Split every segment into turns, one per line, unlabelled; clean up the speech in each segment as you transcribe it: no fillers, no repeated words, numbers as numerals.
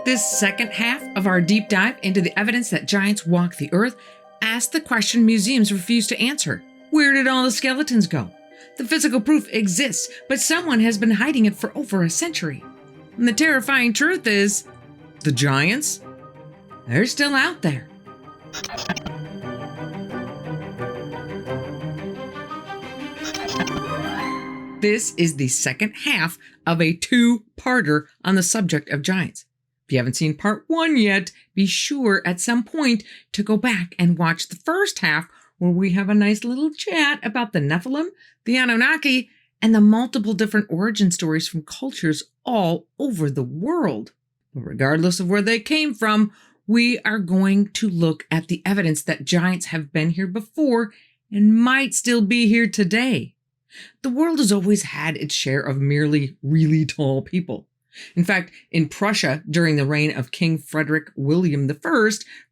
This second half of our deep dive into the evidence that giants walk the earth asks the question museums refuse to answer. Where did all the skeletons go? The physical proof exists, but someone has been hiding it for over a century. And the terrifying truth is, the giants? They're still out there. This is the second half of a two-parter on the subject of giants. If you haven't seen part one yet, be sure at some point to go back and watch the first half where we have a nice little chat about the Nephilim, the Anunnaki, and the multiple different origin stories from cultures all over the world. But regardless of where they came from, we are going to look at the evidence that giants have been here before and might still be here today. The world has always had its share of merely really tall people. In fact, in Prussia, during the reign of King Frederick William I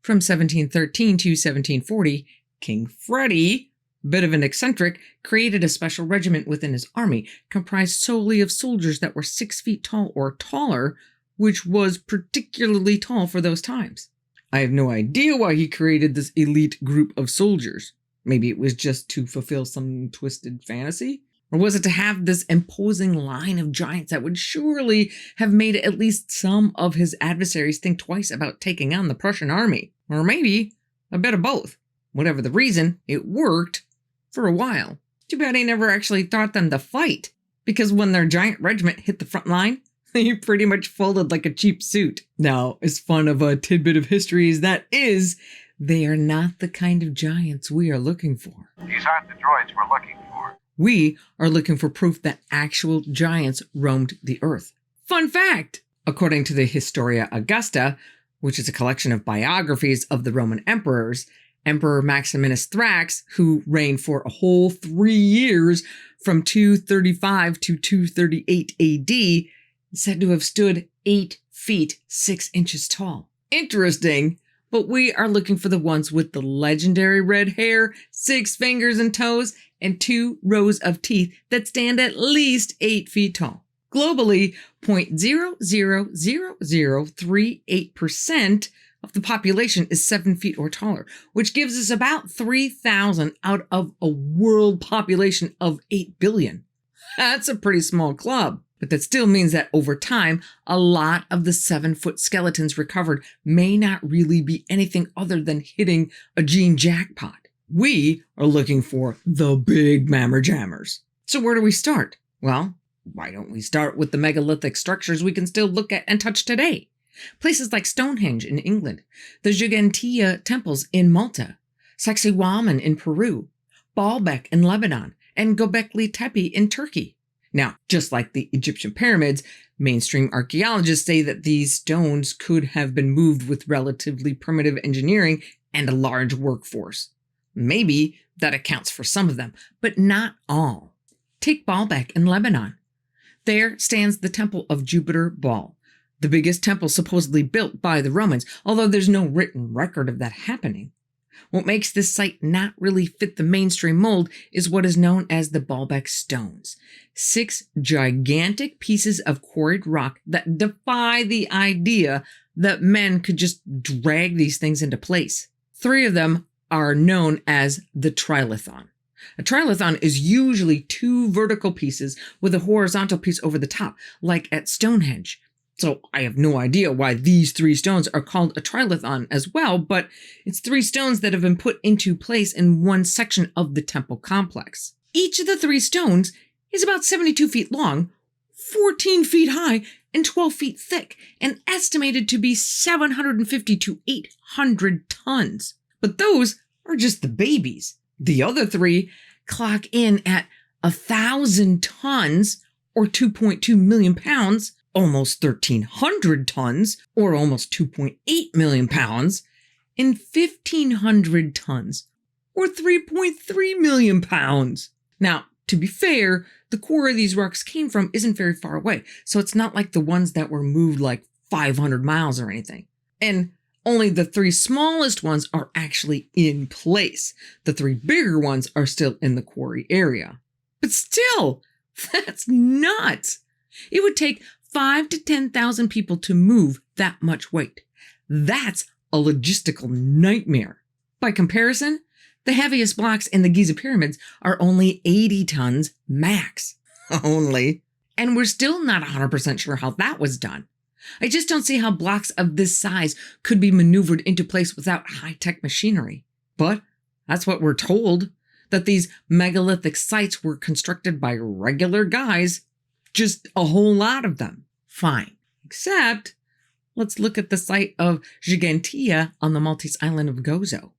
from 1713 to 1740, King Freddie, a bit of an eccentric, created a special regiment within his army, comprised solely of soldiers that were 6 feet tall or taller, which was particularly tall for those times. I have no idea why he created this elite group of soldiers. Maybe it was just to fulfill some twisted fantasy? Or was it to have this imposing line of giants that would surely have made at least some of his adversaries think twice about taking on the Prussian army? Or maybe a bit of both. Whatever the reason, it worked for a while. Too bad he never actually taught them to fight, because when their giant regiment hit the front line, they pretty much folded like a cheap suit. Now, as fun of a tidbit of history as that is, they are not the kind of giants we are looking for.
These aren't the droids we're looking for.
We are looking for proof that actual giants roamed the earth. Fun fact! According to the Historia Augusta, which is a collection of biographies of the Roman emperors, Emperor Maximinus Thrax, who reigned for a whole 3 years from 235 to 238 AD, is said to have stood 8 feet 6 inches tall. Interesting, but we are looking for the ones with the legendary red hair, 6 fingers and toes, and 2 rows of teeth that stand at least 8 feet tall. Globally, 0.00038% of the population is 7 feet or taller, which gives us about 3,000 out of a world population of 8 billion. That's a pretty small club. But that still means that over time, a lot of the 7-foot skeletons recovered may not really be anything other than hitting a gene jackpot. We are looking for the big mammer jammers. So where do we start? Well, why don't we start with the megalithic structures we can still look at and touch today? Places like Stonehenge in England, the Gigantia temples in Malta, Sacsayhuaman in Peru, Baalbek in Lebanon, and Göbekli Tepe in Turkey. Now, just like the Egyptian pyramids, mainstream archaeologists say that these stones could have been moved with relatively primitive engineering and a large workforce. Maybe that accounts for some of them, but not all. Take Baalbek in Lebanon. There stands the temple of Jupiter Baal, the biggest temple supposedly built by the Romans, although there's no written record of that happening. What makes this site not really fit the mainstream mold is what is known as the Baalbek stones. 6 gigantic pieces of quarried rock that defy the idea that men could just drag these things into place. 3 of them are known as the trilithon. A trilithon is usually 2 vertical pieces with a horizontal piece over the top, like at Stonehenge. So I have no idea why these 3 stones are called a trilithon as well, but it's 3 stones that have been put into place in one section of the temple complex. Each of the 3 stones is about 72 feet long, 14 feet high, and 12 feet thick, and estimated to be 750 to 800 tons. But those are just the babies. The other 3 clock in at 1,000 tons, or 2.2 million pounds, almost 1,300 tons, or almost 2.8 million pounds, and 1,500 tons, or 3.3 million pounds. Now, to be fair, the core of these rocks came from isn't very far away, so it's not like the ones that were moved like 500 miles or anything. And only the 3 smallest ones are actually in place. The 3 bigger ones are still in the quarry area. But still, that's nuts. It would take 5 to 10,000 people to move that much weight. That's a logistical nightmare. By comparison, the heaviest blocks in the Giza pyramids are only 80 tons max. Only. And we're still not 100% sure how that was done. I just don't see how blocks of this size could be maneuvered into place without high-tech machinery. But that's what we're told, that these megalithic sites were constructed by regular guys, just a whole lot of them. Fine. Except, let's look at the site of Gigantia on the Maltese island of Gozo.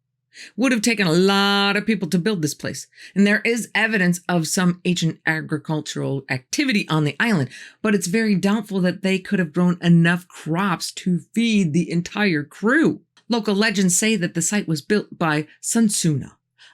Would have taken a lot of people to build this place, and there is evidence of some ancient agricultural activity on the island, but it's very doubtful that they could have grown enough crops to feed the entire crew. Local legends say that the site was built by Sunsuna,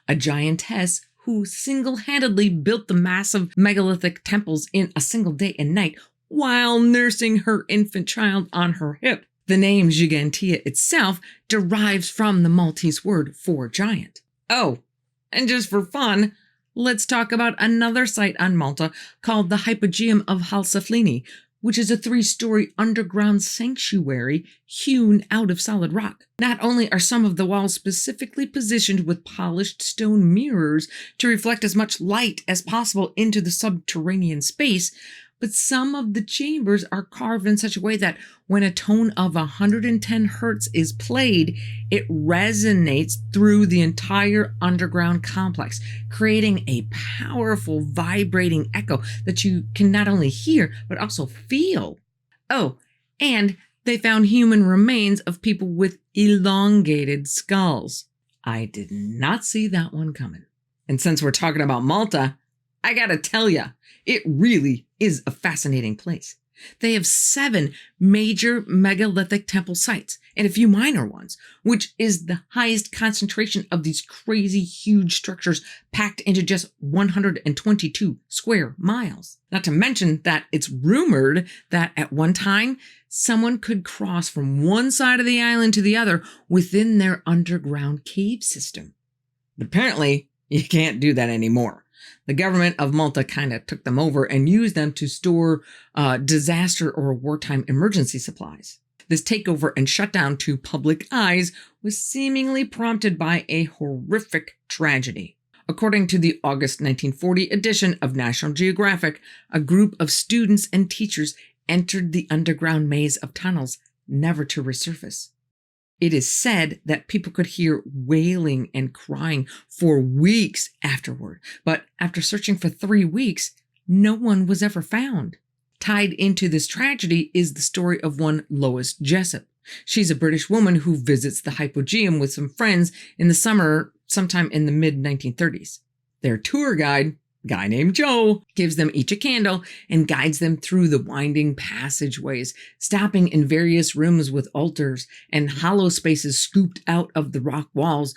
a giantess who single-handedly built the massive megalithic temples in a single day and night while nursing her infant child on her hip. The name Gigantia itself derives from the Maltese word for giant. Oh, and just for fun, let's talk about another site on Malta called the Hypogeum of Halsaflini, which is a 3-story underground sanctuary hewn out of solid rock. Not only are some of the walls specifically positioned with polished stone mirrors to reflect as much light as possible into the subterranean space, but some of the chambers are carved in such a way that when a tone of 110 hertz is played, it resonates through the entire underground complex, creating a powerful vibrating echo that you can not only hear, but also feel. Oh, and they found human remains of people with elongated skulls. I did not see that one coming. And since we're talking about Malta, I gotta tell ya, it really is a fascinating place. They have 7 major megalithic temple sites and a few minor ones, which is the highest concentration of these crazy huge structures packed into just 122 square miles. Not to mention that it's rumored that at one time, someone could cross from one side of the island to the other within their underground cave system. But apparently, you can't do that anymore. The government of Malta kind of took them over and used them to store disaster or wartime emergency supplies. This takeover and shutdown to public eyes was seemingly prompted by a horrific tragedy. According to the August 1940 edition of National Geographic, a group of students and teachers entered the underground maze of tunnels, never to resurface. It is said that people could hear wailing and crying for weeks afterward, but after searching for 3 weeks, no one was ever found. Tied into this tragedy is the story of one Lois Jessup. She's a British woman who visits the Hypogeum with some friends in the summer, sometime in the mid-1930s. Their tour guide, a guy named Joe, gives them each a candle and guides them through the winding passageways, stopping in various rooms with altars and hollow spaces scooped out of the rock walls,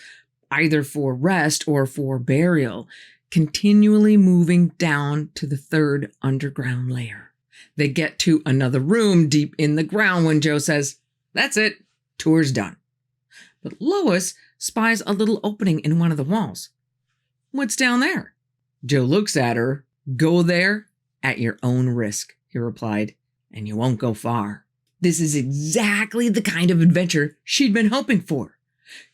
either for rest or for burial, continually moving down to the 3rd underground layer. They get to another room deep in the ground when Joe says, "That's it, tour's done." But Lois spies a little opening in one of the walls. "What's down there?" Joe looks at her. "Go there at your own risk," he replied, "and you won't go far." This is exactly the kind of adventure she'd been hoping for.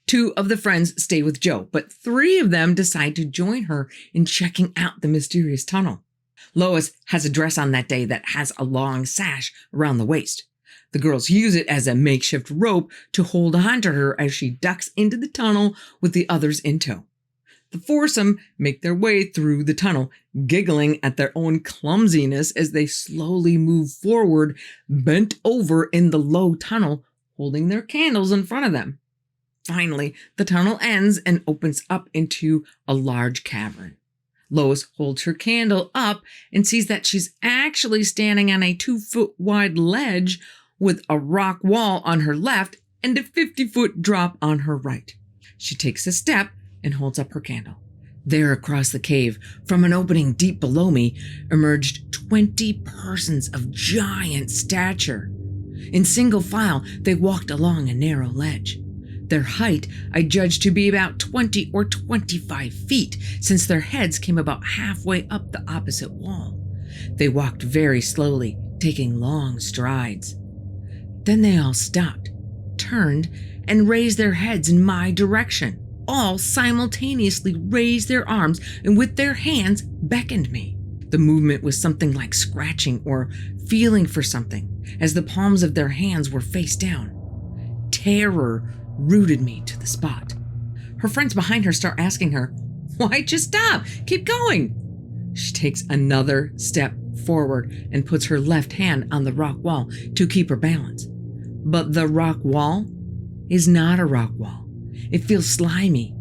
2 of the friends stay with Joe, but 3 of them decide to join her in checking out the mysterious tunnel. Lois has a dress on that day that has a long sash around the waist. The girls use it as a makeshift rope to hold on to her as she ducks into the tunnel with the others in tow. The foursome make their way through the tunnel, giggling at their own clumsiness as they slowly move forward, bent over in the low tunnel, holding their candles in front of them. Finally, the tunnel ends and opens up into a large cavern. Lois holds her candle up and sees that she's actually standing on a 2-foot-wide ledge with a rock wall on her left and a 50-foot drop on her right. She takes a step and holds up her candle. There across the cave, from an opening deep below me, emerged 20 persons of giant stature. In single file, they walked along a narrow ledge. Their height I judged to be about 20 or 25 feet, since their heads came about halfway up the opposite wall. They walked very slowly, taking long strides. Then they all stopped, turned, and raised their heads in my direction. All simultaneously raised their arms and with their hands beckoned me. The movement was something like scratching or feeling for something, as the palms of their hands were face down. Terror rooted me to the spot. Her friends behind her start asking her, "Why'd you stop? Keep going." She takes another step forward and puts her left hand on the rock wall to keep her balance. But the rock wall is not a rock wall. It feels slimy,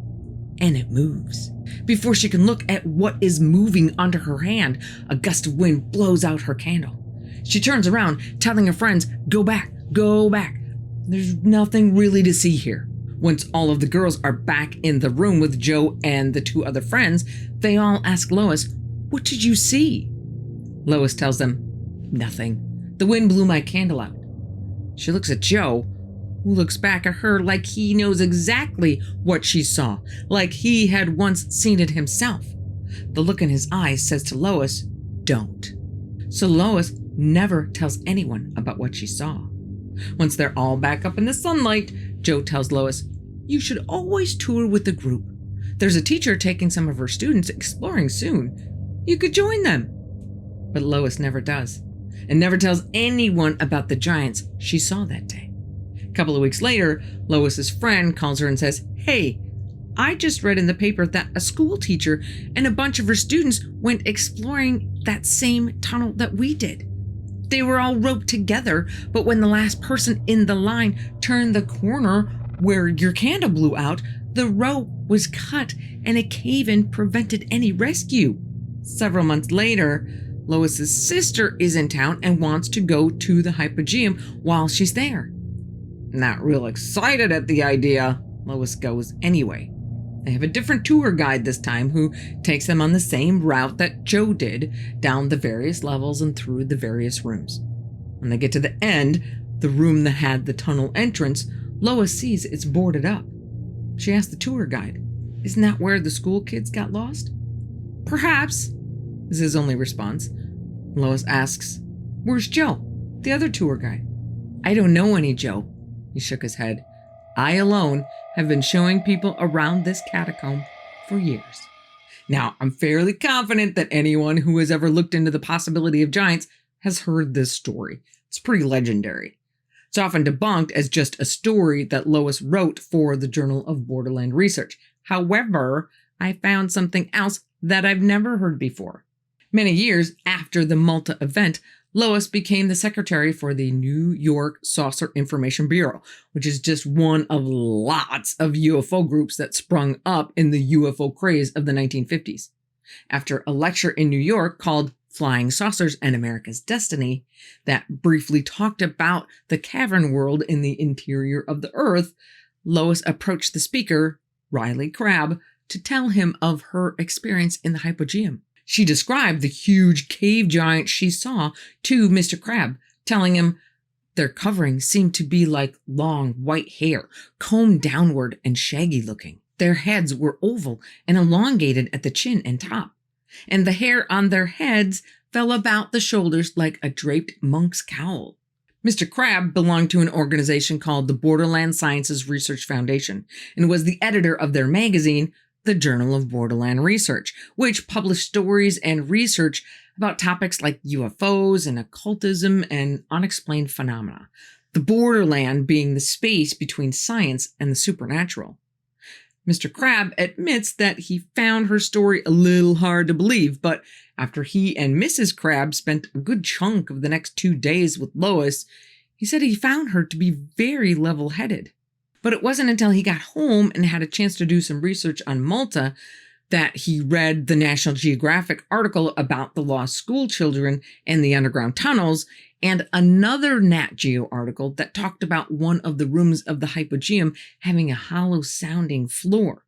and it moves. Before she can look at what is moving under her hand, a gust of wind blows out her candle. She turns around, telling her friends, "Go back, go back. There's nothing really to see here." Once all of the girls are back in the room with Joe and the two other friends, they all ask Lois, "What did you see?" Lois tells them, "Nothing. The wind blew my candle out." She looks at Joe, who looks back at her like he knows exactly what she saw, like he had once seen it himself. The look in his eyes says to Lois, "Don't." So Lois never tells anyone about what she saw. Once they're all back up in the sunlight, Joe tells Lois, "You should always tour with the group. There's a teacher taking some of her students exploring soon. You could join them." But Lois never does, and never tells anyone about the giants she saw that day. A couple of weeks later, Lois's friend calls her and says, "Hey, I just read in the paper that a school teacher and a bunch of her students went exploring that same tunnel that we did. They were all roped together, but when the last person in the line turned the corner where your candle blew out, the rope was cut and a cave-in prevented any rescue." Several months later, Lois's sister is in town and wants to go to the hypogeum while she's there. Not real excited at the idea, Lois goes anyway. They have a different tour guide this time who takes them on the same route that Joe did, down the various levels and through the various rooms. When they get to the end, the room that had the tunnel entrance, Lois sees it's boarded up. She asks the tour guide, "Isn't that where the school kids got lost?" "Perhaps," is his only response. Lois asks, "Where's Joe, the other tour guide?" "I don't know any Joe." He shook his head. "I alone have been showing people around this catacomb for years." Now, I'm fairly confident that anyone who has ever looked into the possibility of giants has heard this story. It's pretty legendary. It's often debunked as just a story that Lois wrote for the Journal of Borderland Research. However, I found something else that I've never heard before. Many years after the Malta event, Lois became the secretary for the New York Saucer Information Bureau, which is just one of lots of UFO groups that sprung up in the UFO craze of the 1950s. After a lecture in New York called Flying Saucers and America's Destiny, that briefly talked about the cavern world in the interior of the Earth, Lois approached the speaker, Riley Crabb, to tell him of her experience in the hypogeum. She described the huge cave giant she saw to Mr. Crabb, telling him their covering seemed to be like long white hair, combed downward and shaggy looking. Their heads were oval and elongated at the chin and top, and the hair on their heads fell about the shoulders like a draped monk's cowl. Mr. Crabb belonged to an organization called the Borderland Sciences Research Foundation and was the editor of their magazine, the Journal of Borderland Research, which published stories and research about topics like UFOs and occultism and unexplained phenomena, the borderland being the space between science and the supernatural. Mr. Crabb admits that he found her story a little hard to believe, but after he and Mrs. Crabb spent a good chunk of the next 2 days with Lois, he said he found her to be very level-headed. But it wasn't until he got home and had a chance to do some research on Malta that he read the National Geographic article about the lost school children and the underground tunnels, and another Nat Geo article that talked about one of the rooms of the hypogeum having a hollow-sounding floor,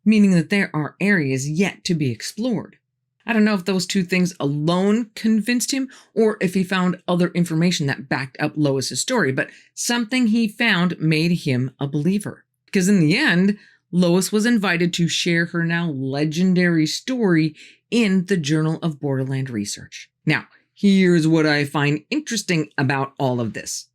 meaning that there are areas yet to be explored. I don't know if those two things alone convinced him or if he found other information that backed up Lois's story, but something he found made him a believer. Because in the end, Lois was invited to share her now legendary story in the Journal of Borderland Research. Now, Here's what I find interesting about all of this.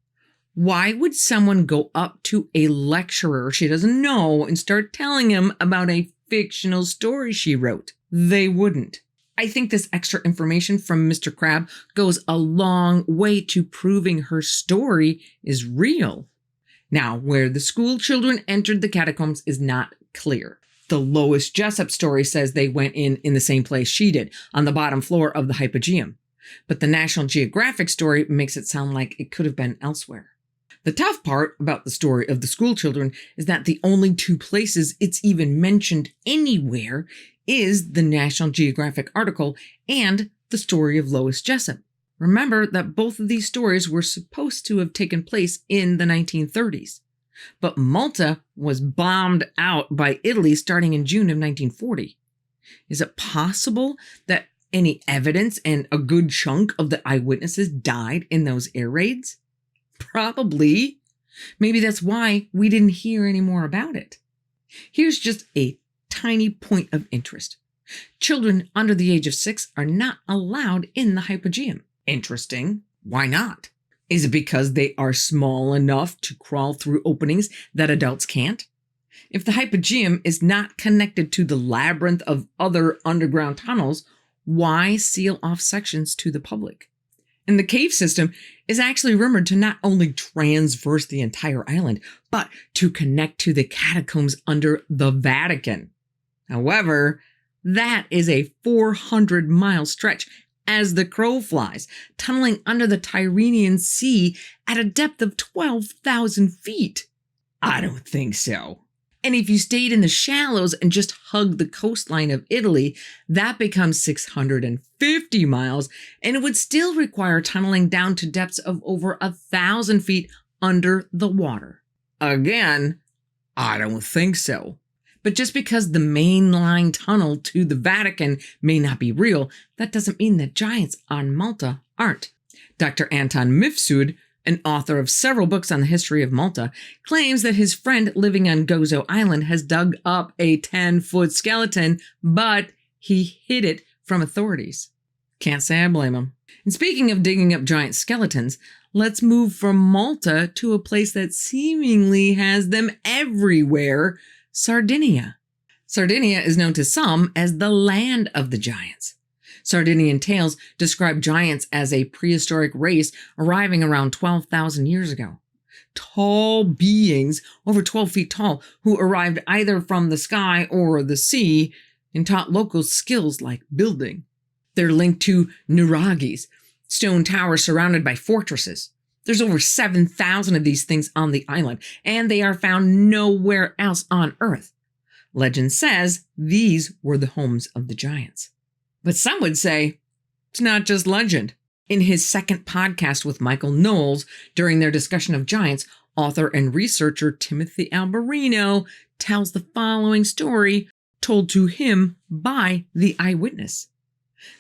Why would someone go up to a lecturer she doesn't know and start telling him about a fictional story she wrote? They wouldn't. I think this extra information from Mr. Crab goes a long way to proving her story is real. Now, where the school children entered the catacombs is not clear. The Lois Jessup story says they went in the same place she did, on the bottom floor of the Hypogeum. But the National Geographic story makes it sound like it could have been elsewhere. The tough part about the story of the school children is that the only two places it's even mentioned anywhere is the National Geographic article and the story of Lois Jessup. Remember that both of these stories were supposed to have taken place in the 1930s. But Malta was bombed out by Italy starting in June of 1940. Is it possible that any evidence and a good chunk of the eyewitnesses died in those air raids? Probably. Maybe that's why we didn't hear any more about it. Here's just a tiny point of interest. Children under the age of 6 are not allowed in the Hypogeum. Interesting. Why not? Is it because they are small enough to crawl through openings that adults can't? If the Hypogeum is not connected to the labyrinth of other underground tunnels, why seal off sections to the public? And the cave system is actually rumored to not only transverse the entire island, but to connect to the catacombs under the Vatican. However, that is a 400-mile stretch as the crow flies, tunneling under the Tyrrhenian Sea at a depth of 12,000 feet. I don't think so. And if you stayed in the shallows and just hugged the coastline of Italy, that becomes 650 miles, and it would still require tunneling down to depths of over 1,000 feet under the water. Again, I don't think so. But just because the main line tunnel to the Vatican may not be real, that doesn't mean that giants on Malta aren't. Dr. Anton Mifsud, an author of several books on the history of Malta, claims that his friend living on Gozo Island has dug up a 10-foot skeleton, but he hid it from authorities. Can't say I blame him. And speaking of digging up giant skeletons, let's move from Malta to a place that seemingly has them everywhere, Sardinia. Sardinia is known to some as the land of the giants. Sardinian tales describe giants as a prehistoric race arriving around 12,000 years ago. Tall beings, over 12 feet tall, who arrived either from the sky or the sea and taught locals skills like building. They're linked to nuragis, stone towers surrounded by fortresses. There's over 7,000 of these things on the island, and they are found nowhere else on Earth. Legend says these were the homes of the giants. But some would say it's not just legend. In his second podcast with Michael Knowles, during their discussion of giants, author and researcher Timothy Alberino tells the following story told to him by the eyewitness.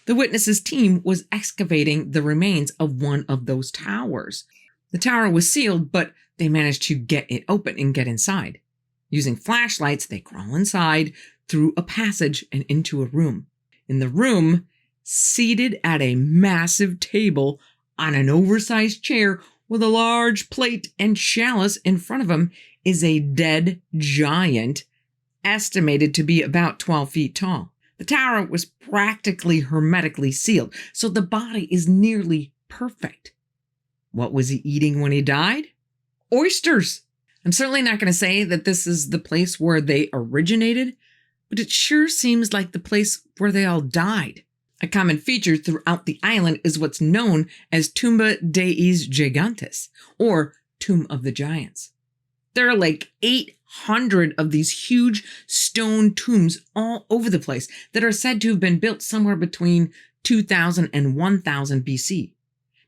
The witness's team was excavating the remains of one of those towers. The tower was sealed, but they managed to get it open and get inside. Using flashlights, they crawl inside, through a passage, and into a room. In the room, seated at a massive table on an oversized chair with a large plate and chalice in front of him, is a dead giant, estimated to be about 12 feet tall. The tower was practically hermetically sealed, so the body is nearly perfect. What was he eating when he died? Oysters! I'm certainly not going to say that this is the place where they originated, but it sure seems like the place where they all died. A common feature throughout the island is what's known as Tumba Deis Gigantes, or Tomb of the Giants. There are like 800 of these huge stone tombs all over the place that are said to have been built somewhere between 2000 and 1000 BC.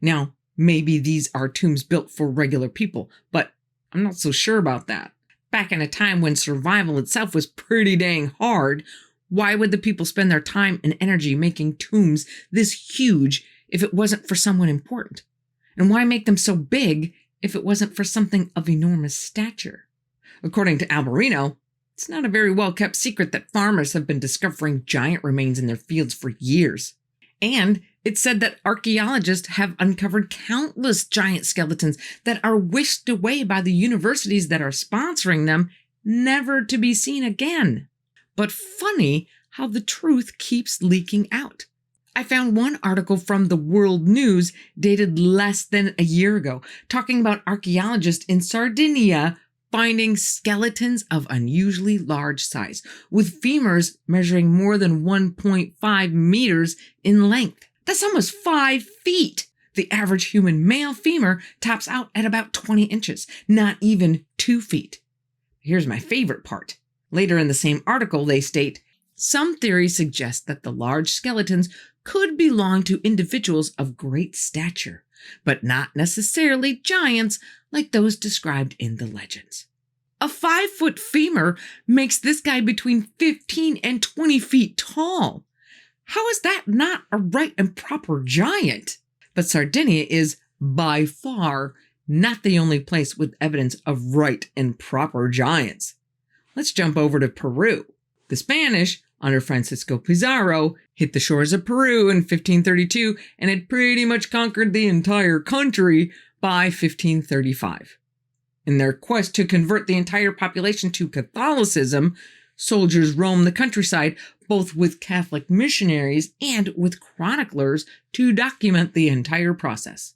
Now, maybe these are tombs built for regular people, but I'm not so sure about that. Back in a time when survival itself was pretty dang hard, why would the people spend their time and energy making tombs this huge if it wasn't for someone important? And why make them so big if it wasn't for something of enormous stature? According to Alberino, it's not a very well-kept secret that farmers have been discovering giant remains in their fields for years. And it's said that archaeologists have uncovered countless giant skeletons that are whisked away by the universities that are sponsoring them, never to be seen again. But funny how the truth keeps leaking out. I found one article from the World News dated less than a year ago, talking about archaeologists in Sardinia finding skeletons of unusually large size, with femurs measuring more than 1.5 meters in length. That's almost 5 feet. The average human male femur tops out at about 20 inches, not even 2 feet. Here's my favorite part. Later in the same article, they state, some theories suggest that the large skeletons could belong to individuals of great stature, but not necessarily giants like those described in the legends. A 5-foot femur makes this guy between 15 and 20 feet tall. How is that not a right and proper giant? But Sardinia is, by far, not the only place with evidence of right and proper giants. Let's jump over to Peru. The Spanish, under Francisco Pizarro, hit the shores of Peru in 1532 and had pretty much conquered the entire country by 1535. In their quest to convert the entire population to Catholicism, soldiers roamed the countryside both with Catholic missionaries and with chroniclers to document the entire process.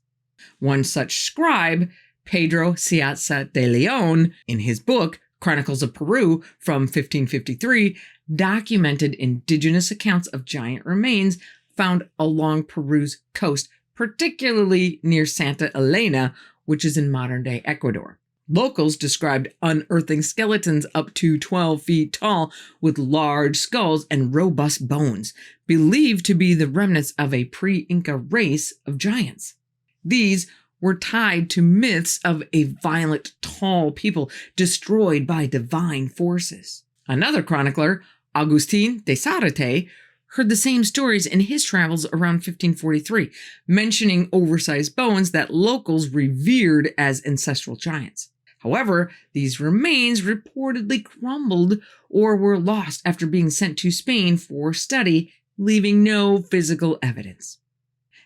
One such scribe, Pedro Ciazza de Leon, in his book Chronicles of Peru from 1553, documented indigenous accounts of giant remains found along Peru's coast, particularly near Santa Elena, which is in modern-day Ecuador. Locals described unearthing skeletons up to 12 feet tall with large skulls and robust bones, believed to be the remnants of a pre-Inca race of giants. These were tied to myths of a violent, tall people destroyed by divine forces. Another chronicler, Agustin de Zarate, heard the same stories in his travels around 1543, mentioning oversized bones that locals revered as ancestral giants. However, these remains reportedly crumbled or were lost after being sent to Spain for study, leaving no physical evidence.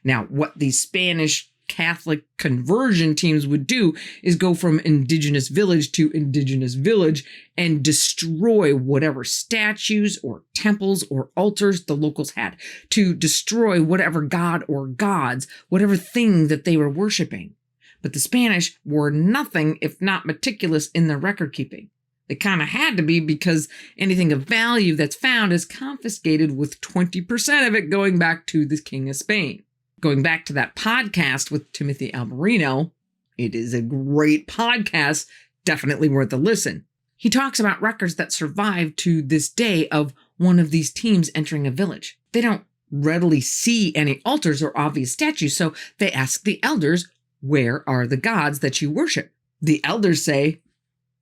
Now, what these Spanish Catholic conversion teams would do is go from indigenous village to indigenous village and destroy whatever statues or temples or altars the locals had, to destroy whatever god or gods, whatever thing that they were worshiping. But the Spanish were nothing if not meticulous in their record keeping. They kind of had to be, because anything of value that's found is confiscated, with 20% of it going back to the King of Spain. Going back to that podcast with Timothy Alberino, it is a great podcast, definitely worth a listen. He talks about records that survive to this day of one of these teams entering a village. They don't readily see any altars or obvious statues, so they ask the elders, where are the gods that you worship? The elders say,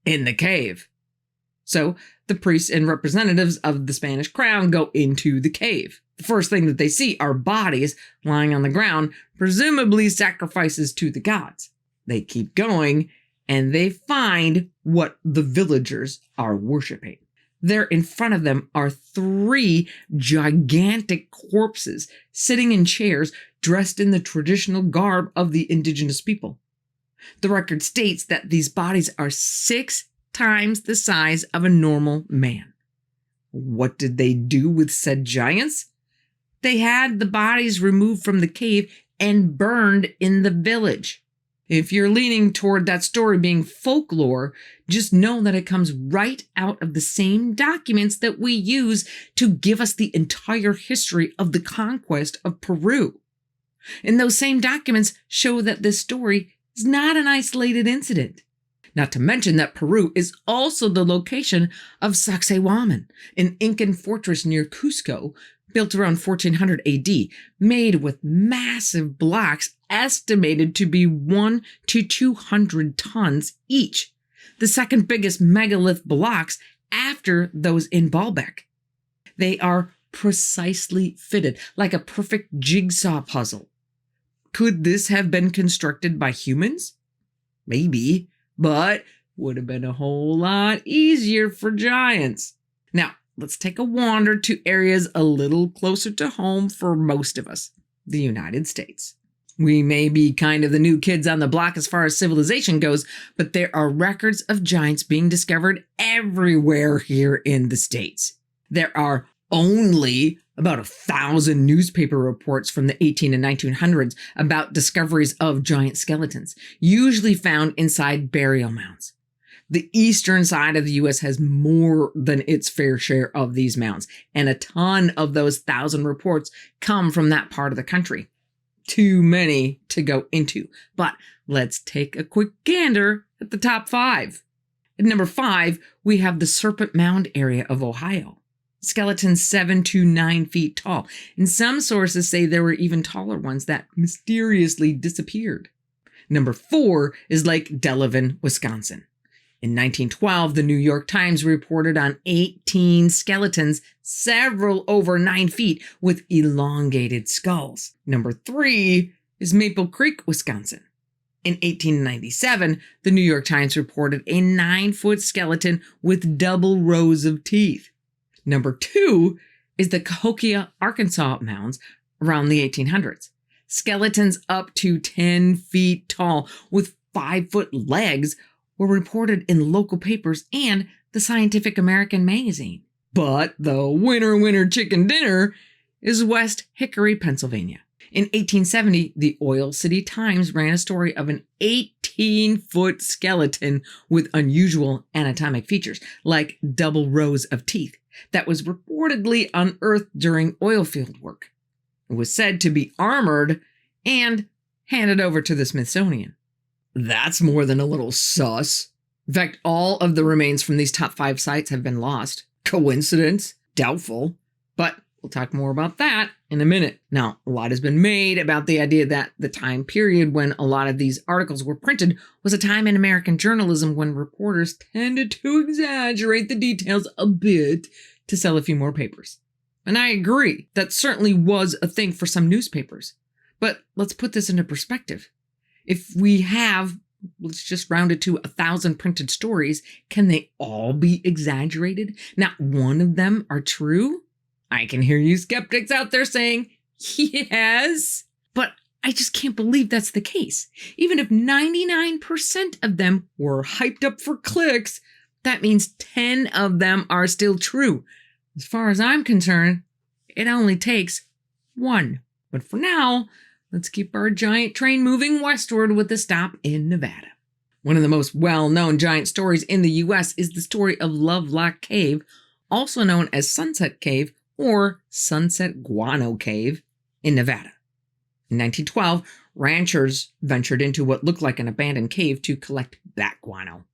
in the cave. So the priests and representatives of the Spanish crown go into the cave. The first thing that they see are bodies lying on the ground, presumably sacrifices to the gods. They keep going, and they find what the villagers are worshiping. There in front of them are 3 gigantic corpses sitting in chairs, dressed in the traditional garb of the indigenous people. The record states that these bodies are 6 times the size of a normal man. What did they do with said giants? They had the bodies removed from the cave and burned in the village. If you're leaning toward that story being folklore, just know that it comes right out of the same documents that we use to give us the entire history of the conquest of Peru. And those same documents show that this story is not an isolated incident. Not to mention that Peru is also the location of Sacsayhuaman, an Incan fortress near Cusco, built around 1400 AD, made with massive blocks estimated to be 1 to 200 tons each, the second biggest megalith blocks after those in Baalbek. They are precisely fitted, like a perfect jigsaw puzzle. Could this have been constructed by humans? Maybe, but would have been a whole lot easier for giants. Now, let's take a wander to areas a little closer to home for most of us, the United States. We may be kind of the new kids on the block as far as civilization goes, but there are records of giants being discovered everywhere here in the States. There are only about 1,000 newspaper reports from the 18 and 1900s about discoveries of giant skeletons, usually found inside burial mounds. The eastern side of the U.S. has more than its fair share of these mounds, and a ton of those 1,000 reports come from that part of the country. Too many to go into, but let's take a quick gander at the top 5. At number 5, we have the Serpent Mound area of Ohio. Skeletons 7 to 9 feet tall, and some sources say there were even taller ones that mysteriously disappeared. Number 4 is Lake Delavan, Wisconsin. In 1912, the New York Times reported on 18 skeletons, several over 9 feet, with elongated skulls. Number 3 is Maple Creek, Wisconsin. In 1897, the New York Times reported a 9-foot skeleton with double rows of teeth. Number 2 is the Cahokia, Arkansas mounds around the 1800s. Skeletons up to 10 feet tall with 5-foot legs were reported in local papers and the Scientific American magazine. But the winner chicken dinner is West Hickory, Pennsylvania. In 1870, the Oil City Times ran a story of an 18-foot skeleton with unusual anatomic features, like double rows of teeth, that was reportedly unearthed during oil field work. It was said to be armored and handed over to the Smithsonian. That's more than a little sus. In fact, all of the remains from these top 5 sites have been lost. Coincidence? Doubtful. But we'll talk more about that in a minute. Now, a lot has been made about the idea that the time period when a lot of these articles were printed was a time in American journalism when reporters tended to exaggerate the details a bit to sell a few more papers. And I agree, that certainly was a thing for some newspapers. But let's put this into perspective. If we have, let's just round it to 1,000 printed stories, can they all be exaggerated? Not one of them are true? I can hear you skeptics out there saying, yes, but I just can't believe that's the case. Even if 99% of them were hyped up for clicks, that means 10 of them are still true. As far as I'm concerned, it only takes 1. But for now, let's keep our giant train moving westward with a stop in Nevada. One of the most well-known giant stories in the U.S. is the story of Lovelock Cave, also known as Sunset Cave or Sunset Guano Cave in Nevada. In 1912, ranchers ventured into what looked like an abandoned cave to collect bat guano.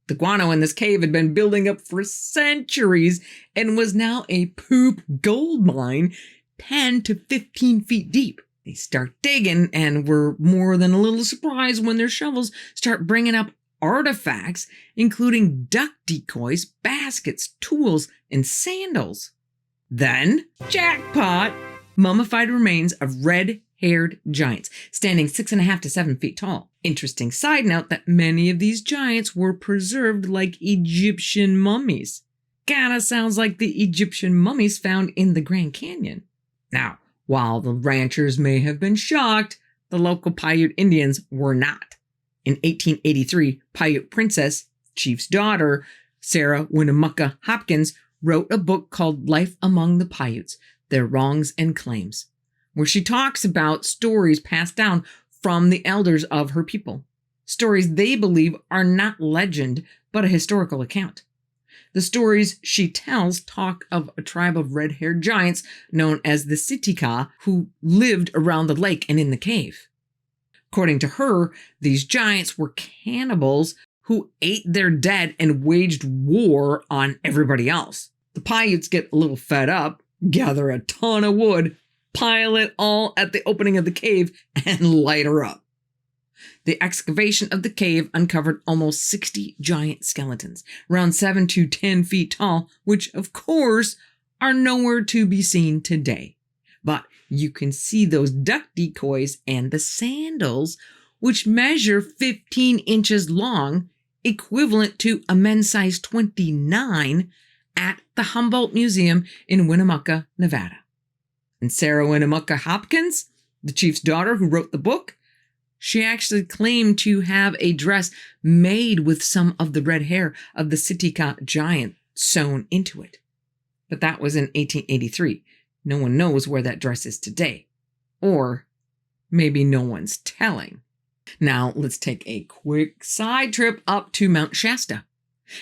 The guano in this cave had been building up for centuries and was now a poop gold mine 10 to 15 feet deep. They start digging and were more than a little surprised when their shovels start bringing up artifacts, including duck decoys, baskets, tools, and sandals. Then, jackpot, mummified remains of red-haired giants, standing 6.5 to 7 feet tall. Interesting side note that many of these giants were preserved like Egyptian mummies. Kinda sounds like the Egyptian mummies found in the Grand Canyon. Now, while the ranchers may have been shocked, the local Paiute Indians were not. In 1883, Paiute Princess, Chief's daughter, Sarah Winnemucca Hopkins, wrote a book called Life Among the Paiutes, Their Wrongs and Claims, where she talks about stories passed down from the elders of her people. Stories they believe are not legend, but a historical account. The stories she tells talk of a tribe of red-haired giants known as the Sitika who lived around the lake and in the cave. According to her, these giants were cannibals who ate their dead and waged war on everybody else. The Paiutes get a little fed up, gather a ton of wood, pile it all at the opening of the cave, and light her up. The excavation of the cave uncovered almost 60 giant skeletons, around 7 to 10 feet tall, which, of course, are nowhere to be seen today. But you can see those duck decoys and the sandals, which measure 15 inches long, equivalent to a men's size 29, at the Humboldt Museum in Winnemucca, Nevada. And Sarah Winnemucca Hopkins, the chief's daughter who wrote the book, she actually claimed to have a dress made with some of the red hair of the Sitka giant sewn into it. But that was in 1883. No one knows where that dress is today. Or maybe no one's telling. Now let's take a quick side trip up to Mount Shasta.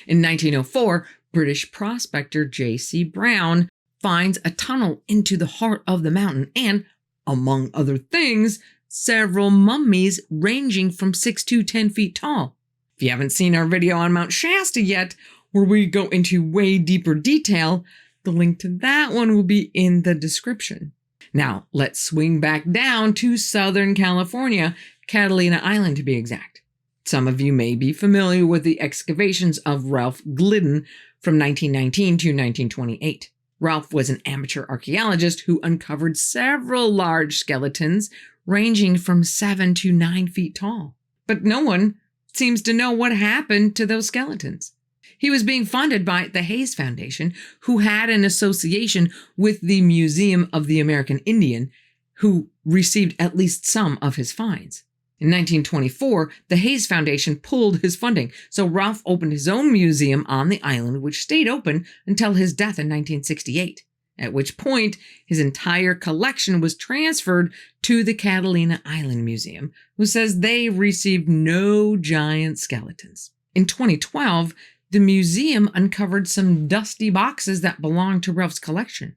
In 1904, British prospector J.C. Brown finds a tunnel into the heart of the mountain and, among other things, several mummies ranging from 6 to 10 feet tall. If you haven't seen our video on Mount Shasta yet, where we go into way deeper detail, the link to that one will be in the description. Now, let's swing back down to Southern California, Catalina Island to be exact. Some of you may be familiar with the excavations of Ralph Glidden from 1919 to 1928. Ralph was an amateur archaeologist who uncovered several large skeletons ranging from 7 to 9 feet tall. But no one seems to know what happened to those skeletons. He was being funded by the Hayes Foundation, who had an association with the Museum of the American Indian, who received at least some of his finds. In 1924, the Hayes Foundation pulled his funding, so Ralph opened his own museum on the island, which stayed open until his death in 1968, at which point his entire collection was transferred to the Catalina Island Museum, who says they received no giant skeletons. In 2012, the museum uncovered some dusty boxes that belonged to Ralph's collection.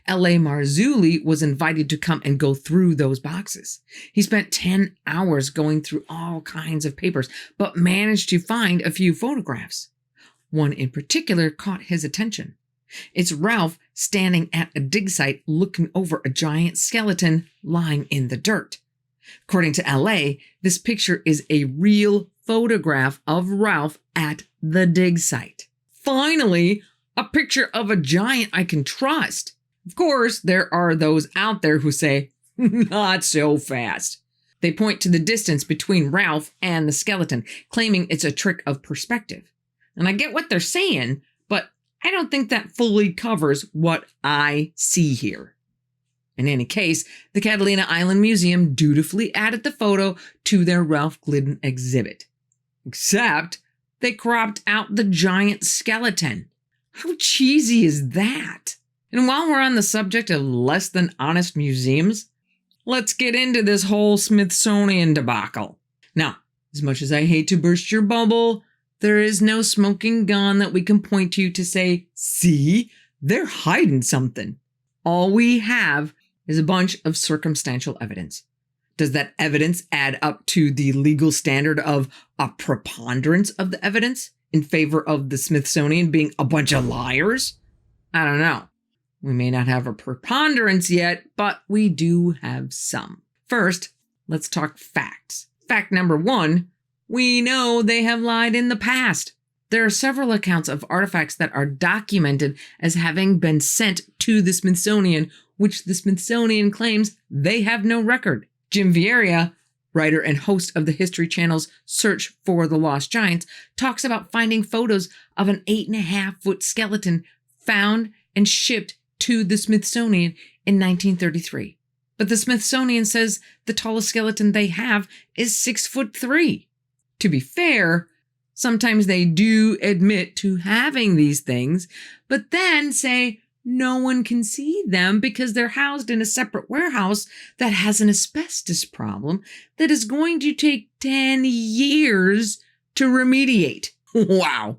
L.A. Marzulli was invited to come and go through those boxes. He spent 10 hours going through all kinds of papers, but managed to find a few photographs. One in particular caught his attention. It's Ralph standing at a dig site looking over a giant skeleton lying in the dirt. According to L.A., this picture is a real photograph of Ralph at the dig site. Finally, a picture of a giant I can trust. Of course, there are those out there who say, not so fast. They point to the distance between Ralph and the skeleton, claiming it's a trick of perspective. And I get what they're saying, but I don't think that fully covers what I see here. In any case, the Catalina Island Museum dutifully added the photo to their Ralph Glidden exhibit. Except they cropped out the giant skeleton. How cheesy is that? And while we're on the subject of less than honest museums, let's get into this whole Smithsonian debacle. Now, as much as I hate to burst your bubble, there is no smoking gun that we can point to say, see, they're hiding something. All we have is a bunch of circumstantial evidence. Does that evidence add up to the legal standard of a preponderance of the evidence in favor of the Smithsonian being a bunch of liars? I don't know. We may not have a preponderance yet, but we do have some. First, let's talk facts. Fact number 1, we know they have lied in the past. There are several accounts of artifacts that are documented as having been sent to the Smithsonian, which the Smithsonian claims they have no record. Jim Vieira, writer and host of the History Channel's Search for the Lost Giants, talks about finding photos of an 8.5-foot skeleton found and shipped to the Smithsonian in 1933. But the Smithsonian says the tallest skeleton they have is 6'3". To be fair, sometimes they do admit to having these things, but then say no one can see them because they're housed in a separate warehouse that has an asbestos problem that is going to take 10 years to remediate. Wow.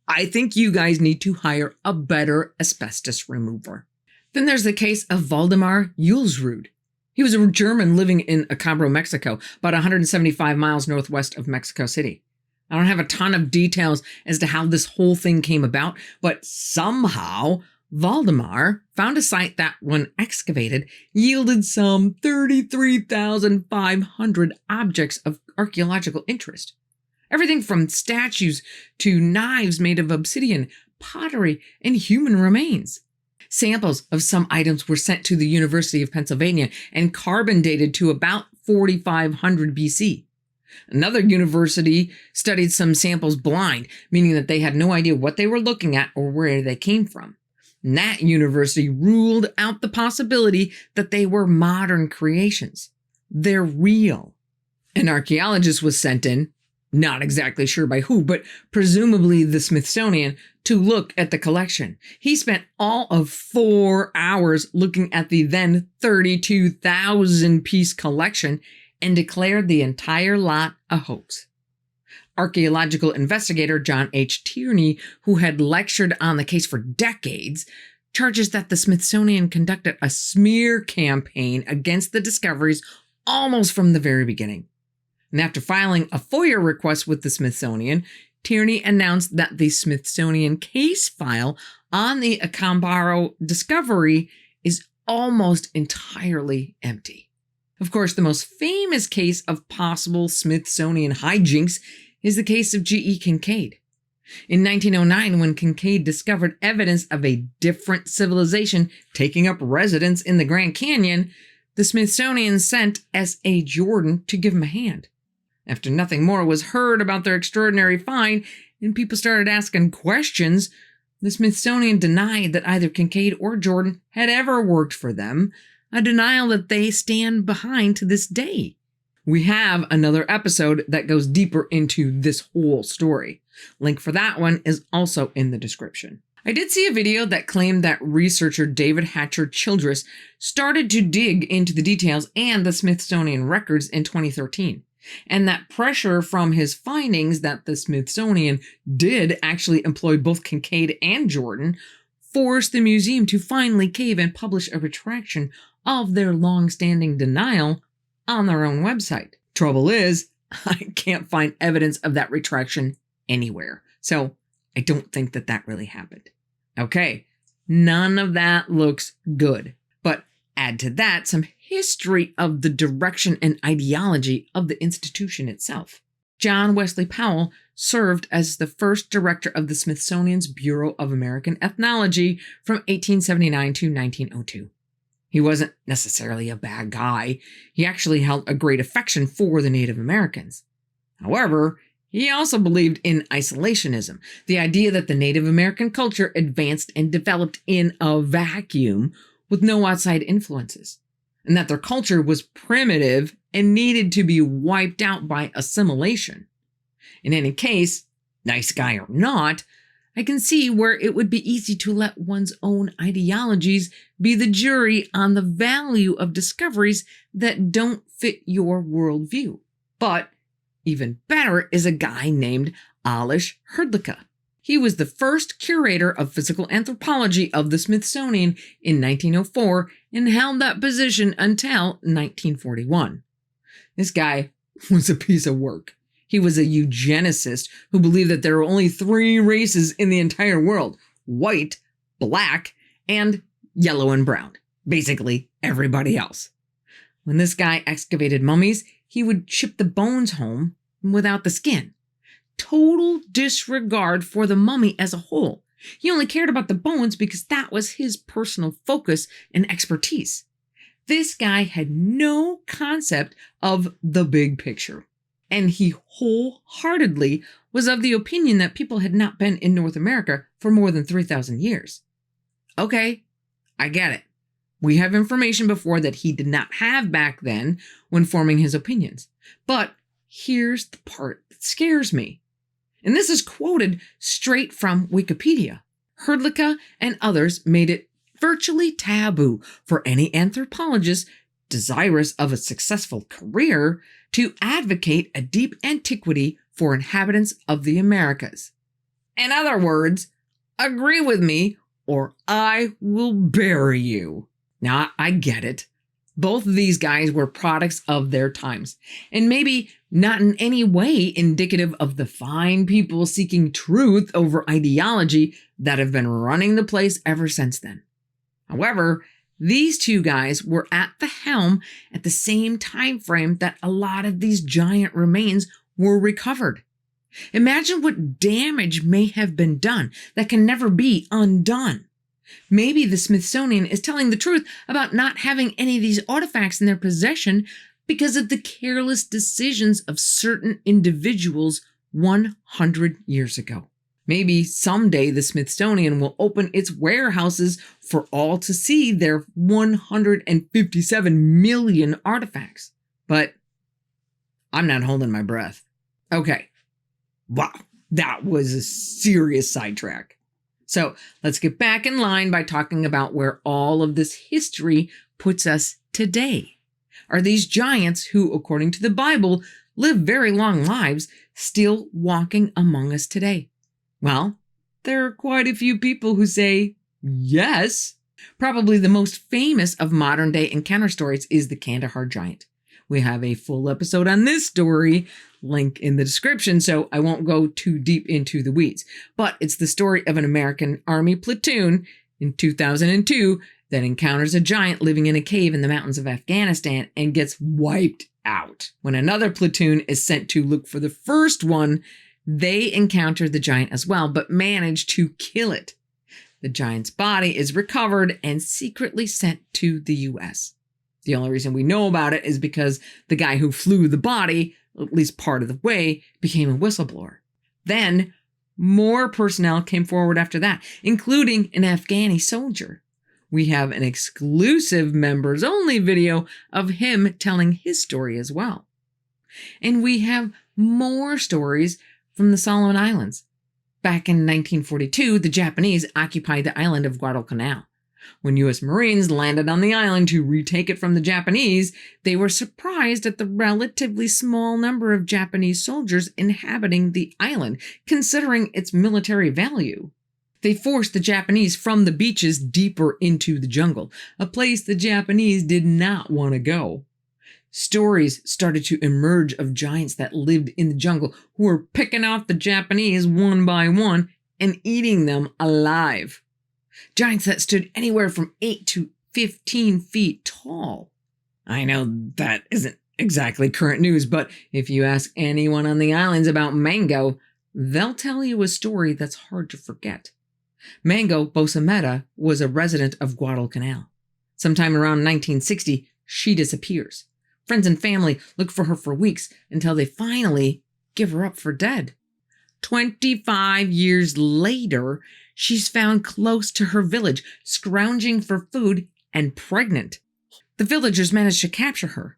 I think you guys need to hire a better asbestos remover. Then there's the case of Waldemar Julsrud. He was a German living in Acambro, Mexico, about 175 miles northwest of Mexico City. I don't have a ton of details as to how this whole thing came about, but somehow Waldemar found a site that, when excavated, yielded some 33,500 objects of archaeological interest. Everything from statues to knives made of obsidian, pottery, and human remains. Samples of some items were sent to the University of Pennsylvania and carbon dated to about 4500 BC. Another university studied some samples blind, meaning that they had no idea what they were looking at or where they came from. And that university ruled out the possibility that they were modern creations. They're real. An archaeologist was sent in, not exactly sure by who, but presumably the Smithsonian, to look at the collection. He spent all of 4 hours looking at the then 32,000-piece collection and declared the entire lot a hoax. Archaeological investigator John H. Tierney, who had lectured on the case for decades, charges that the Smithsonian conducted a smear campaign against the discoveries almost from the very beginning. And after filing a FOIA request with the Smithsonian, Tierney announced that the Smithsonian case file on the Acambaro discovery is almost entirely empty. Of course, the most famous case of possible Smithsonian hijinks is the case of G.E. Kincaid. In 1909, when Kincaid discovered evidence of a different civilization taking up residence in the Grand Canyon, the Smithsonian sent S.A. Jordan to give him a hand. After nothing more was heard about their extraordinary find and people started asking questions, the Smithsonian denied that either Kincaid or Jordan had ever worked for them, a denial that they stand behind to this day. We have another episode that goes deeper into this whole story. Link for that one is also in the description. I did see a video that claimed that researcher David Hatcher Childress started to dig into the details and the Smithsonian records in 2013, and that pressure from his findings that the Smithsonian did actually employ both Kincaid and Jordan forced the museum to finally cave and publish a retraction of their long-standing denial on their own website. Trouble is, I can't find evidence of that retraction anywhere. So I don't think that that really happened. Okay, none of that looks good. But add to that some history of the direction and ideology of the institution itself. John Wesley Powell served as the first director of the Smithsonian's Bureau of American Ethnology from 1879 to 1902. He wasn't necessarily a bad guy. He actually held a great affection for the Native Americans. However, he also believed in isolationism, the idea that the Native American culture advanced and developed in a vacuum with no outside influences, and that their culture was primitive and needed to be wiped out by assimilation. In any case, nice guy or not, I can see where it would be easy to let one's own ideologies be the jury on the value of discoveries that don't fit your worldview. But even better is a guy named Alish Hrdlicka. He was the first curator of physical anthropology of the Smithsonian in 1904 and held that position until 1941. This guy was a piece of work. He was a eugenicist who believed that there were only 3 races in the entire world: white, black, and yellow and brown. Basically, everybody else. When this guy excavated mummies, he would ship the bones home without the skin. Total disregard for the mummy as a whole. He only cared about the bones because that was his personal focus and expertise. This guy had no concept of the big picture. And he wholeheartedly was of the opinion that people had not been in North America for more than 3,000 years. Okay, I get it. We have information before that he did not have back then when forming his opinions. But here's the part that scares me. And this is quoted straight from Wikipedia. Hrdlicka and others made it virtually taboo for any anthropologist desirous of a successful career to advocate a deep antiquity for inhabitants of the Americas. In other words, agree with me or I will bury you. Now, I get it. Both of these guys were products of their times, and maybe not in any way indicative of the fine people seeking truth over ideology that have been running the place ever since then. However, these two guys were at the helm at the same time frame that a lot of these giant remains were recovered. Imagine what damage may have been done that can never be undone. Maybe the Smithsonian is telling the truth about not having any of these artifacts in their possession because of the careless decisions of certain individuals 100 years ago. Maybe someday the Smithsonian will open its warehouses for all to see their 157 million artifacts. But I'm not holding my breath. Okay. Wow, that was a serious sidetrack. So let's get back in line by talking about where all of this history puts us today. Are these giants who, according to the Bible, live very long lives, still walking among us today? Well, there are quite a few people who say yes. Probably the most famous of modern day encounter stories is the Kandahar giant. We have a full episode on this story, link in the description, so I won't go too deep into the weeds. But it's the story of an American Army platoon in 2002 that encounters a giant living in a cave in the mountains of Afghanistan and gets wiped out. When another platoon is sent to look for the first one, they encounter the giant as well, but manage to kill it. The giant's body is recovered and secretly sent to the US. The only reason we know about it is because the guy who flew the body, at least part of the way, became a whistleblower. Then, more personnel came forward after that, including an Afghani soldier. We have an exclusive members-only video of him telling his story as well. And we have more stories from the Solomon Islands. Back in 1942, the Japanese occupied the island of Guadalcanal. When U.S. Marines landed on the island to retake it from the Japanese, they were surprised at the relatively small number of Japanese soldiers inhabiting the island, considering its military value. They forced the Japanese from the beaches deeper into the jungle, a place the Japanese did not want to go. Stories started to emerge of giants that lived in the jungle who were picking off the Japanese one by one and eating them alive. Giants that stood anywhere from 8 to 15 feet tall. I know that isn't exactly current news, but if you ask anyone on the islands about Mango, they'll tell you a story that's hard to forget. Mango Bosameta was a resident of Guadalcanal. Sometime around 1960, she disappears. Friends and family look for her for weeks until they finally give her up for dead. 25 years later, she's found close to her village, scrounging for food and pregnant. The villagers manage to capture her.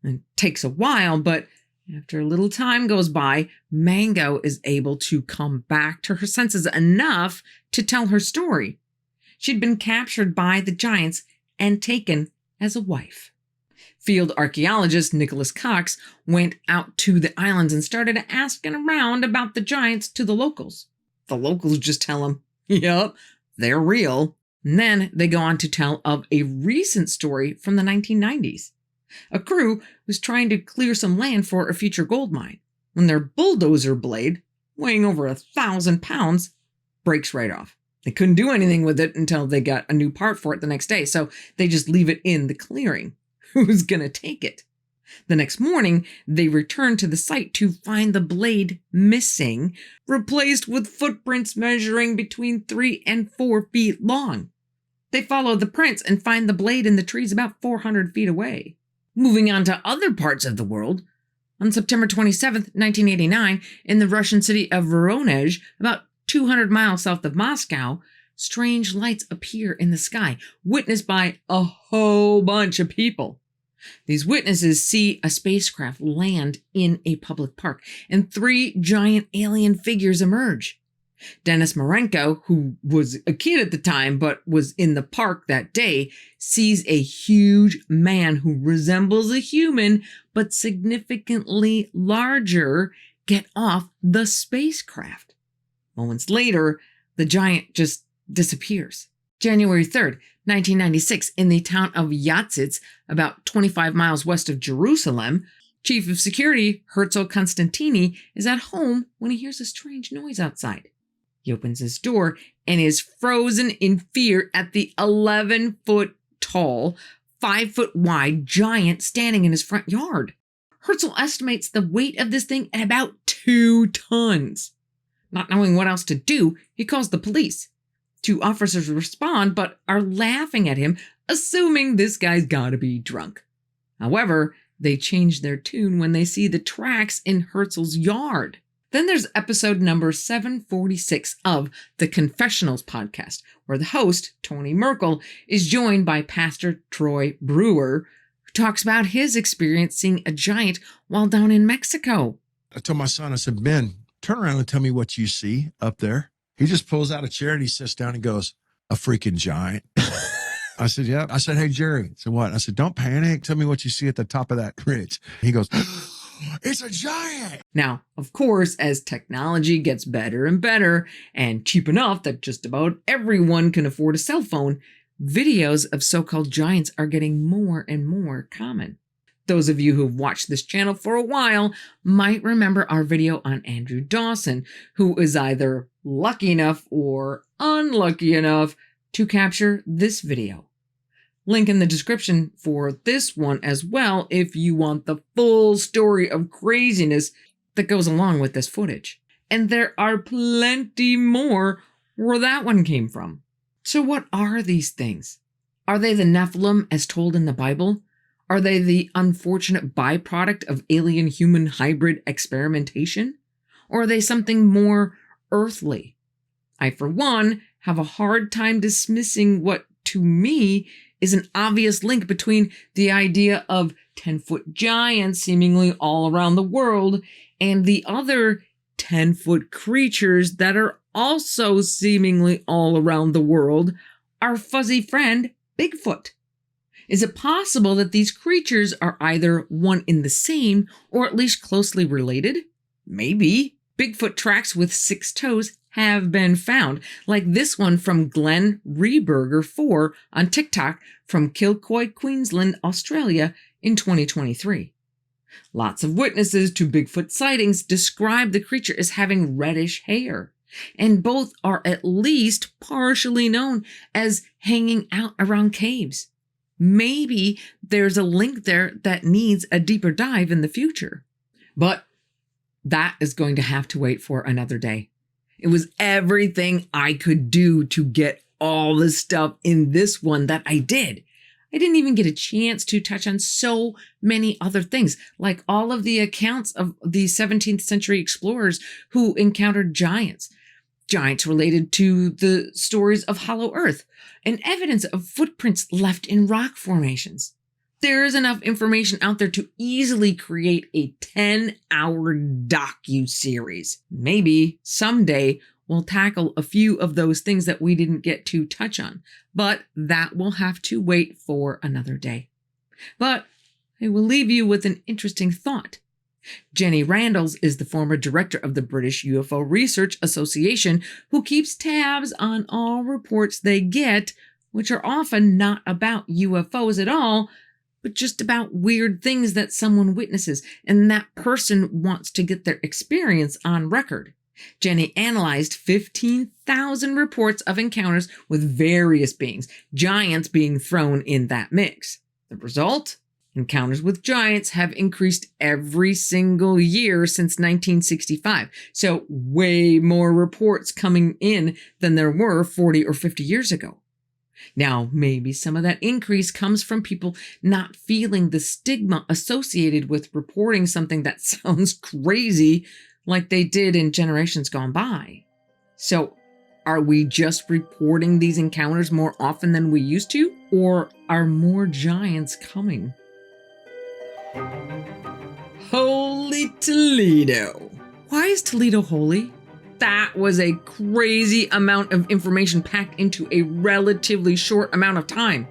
It takes a while, but after a little time goes by, Mango is able to come back to her senses enough to tell her story. She'd been captured by the giants and taken as a wife. Field archaeologist Nicholas Cox went out to the islands and started asking around about the giants to the locals. The locals just tell him, yep, they're real. And then they go on to tell of a recent story from the 1990s. A crew was trying to clear some land for a future gold mine when their bulldozer blade, weighing over 1,000 pounds, breaks right off. They couldn't do anything with it until they got a new part for it the next day, so they just leave it in the clearing. Who's gonna take it? The next morning, they return to the site to find the blade missing, replaced with footprints measuring between 3 and 4 feet long. They follow the prints and find the blade in the trees about 400 feet away. Moving on to other parts of the world, on September 27, 1989, in the Russian city of Voronezh, about 200 miles south of Moscow, strange lights appear in the sky, witnessed by a whole bunch of people. These witnesses see a spacecraft land in a public park, and 3 giant alien figures emerge. Denis Marenko, who was a kid at the time but was in the park that day, sees a huge man who resembles a human but significantly larger get off the spacecraft. Moments later, the giant just disappears. January 3rd, 1996, in the town of Yatsits, about 25 miles west of Jerusalem, Chief of Security Herzl Constantini is at home when he hears a strange noise outside. He opens his door and is frozen in fear at the 11-foot-tall, 5-foot-wide giant standing in his front yard. Herzl estimates the weight of this thing at about 2 tons. Not knowing what else to do, he calls the police. 2 officers respond, but are laughing at him, assuming this guy's gotta be drunk. However, They change their tune when they see the tracks in Herzl's yard. Then there's episode number 746 of the Confessionals podcast, where the host, Tony Merkel, is joined by Pastor Troy Brewer, who talks about his experience seeing a giant while down in Mexico.
I told my son, I said, Ben, turn around and tell me what you see up there. He just pulls out a chair and he sits down and goes, a freaking giant. I said, yeah. I said, hey, Jerry. I said, what? I said, don't panic. Tell me what you see at the top of that ridge. He goes, it's a giant.
Now, of course, as technology gets better and better and cheap enough that just about everyone can afford a cell phone, videos of so-called giants are getting more and more common. Those of you who've watched this channel for a while might remember our video on Andrew Dawson, who is either lucky enough or unlucky enough to capture this video. Link in the description for this one as well if you want the full story of craziness that goes along with this footage. And there are plenty more where that one came from. So what are these things? Are they the Nephilim as told in the Bible? Are they the unfortunate byproduct of alien-human hybrid experimentation? Or are they something more earthly? I, for one, have a hard time dismissing what, to me, is an obvious link between the idea of 10-foot giants seemingly all around the world and the other 10-foot creatures that are also seemingly all around the world, our fuzzy friend, Bigfoot. Is it possible that these creatures are either one in the same or at least closely related? Maybe. Bigfoot tracks with 6 toes have been found, like this one from Glenn Rehberger 4 on TikTok from Kilcoy, Queensland, Australia in 2023. Lots of witnesses to Bigfoot sightings describe the creature as having reddish hair, and both are at least partially known as hanging out around caves. Maybe there's a link there that needs a deeper dive in the future. But that is going to have to wait for another day. It was everything I could do to get all the stuff in this one that I did. I didn't even get a chance to touch on so many other things, like all of the accounts of the 17th century explorers who encountered giants. Giants related to the stories of Hollow Earth and evidence of footprints left in rock formations. There is enough information out there to easily create a 10-hour docu-series. Maybe someday we'll tackle a few of those things that we didn't get to touch on, but that will have to wait for another day. But I will leave you with an interesting thought. Jenny Randalls is the former director of the British UFO Research Association, who keeps tabs on all reports they get, which are often not about UFOs at all, but just about weird things that someone witnesses, and that person wants to get their experience on record. Jenny analyzed 15,000 reports of encounters with various beings, giants being thrown in that mix. The result? Encounters with giants have increased every single year since 1965, so way more reports coming in than there were 40 or 50 years ago. Now, maybe some of that increase comes from people not feeling the stigma associated with reporting something that sounds crazy like they did in generations gone by. So, are we just reporting these encounters more often than we used to? Or are more giants coming? Holy Toledo. Why is Toledo holy? That was a crazy amount of information packed into a relatively short amount of time.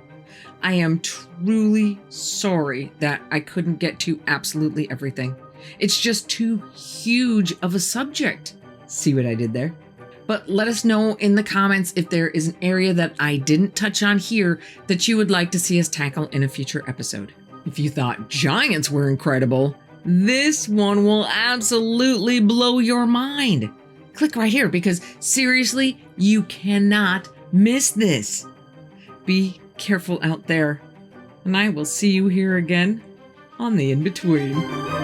I am truly sorry that I couldn't get to absolutely everything. It's just too huge of a subject. See what I did there? But let us know in the comments if there is an area that I didn't touch on here that you would like to see us tackle in a future episode. If you thought giants were incredible, this one will absolutely blow your mind. Click right here because seriously, you cannot miss this. Be careful out there, and I will see you here again on the In-Between.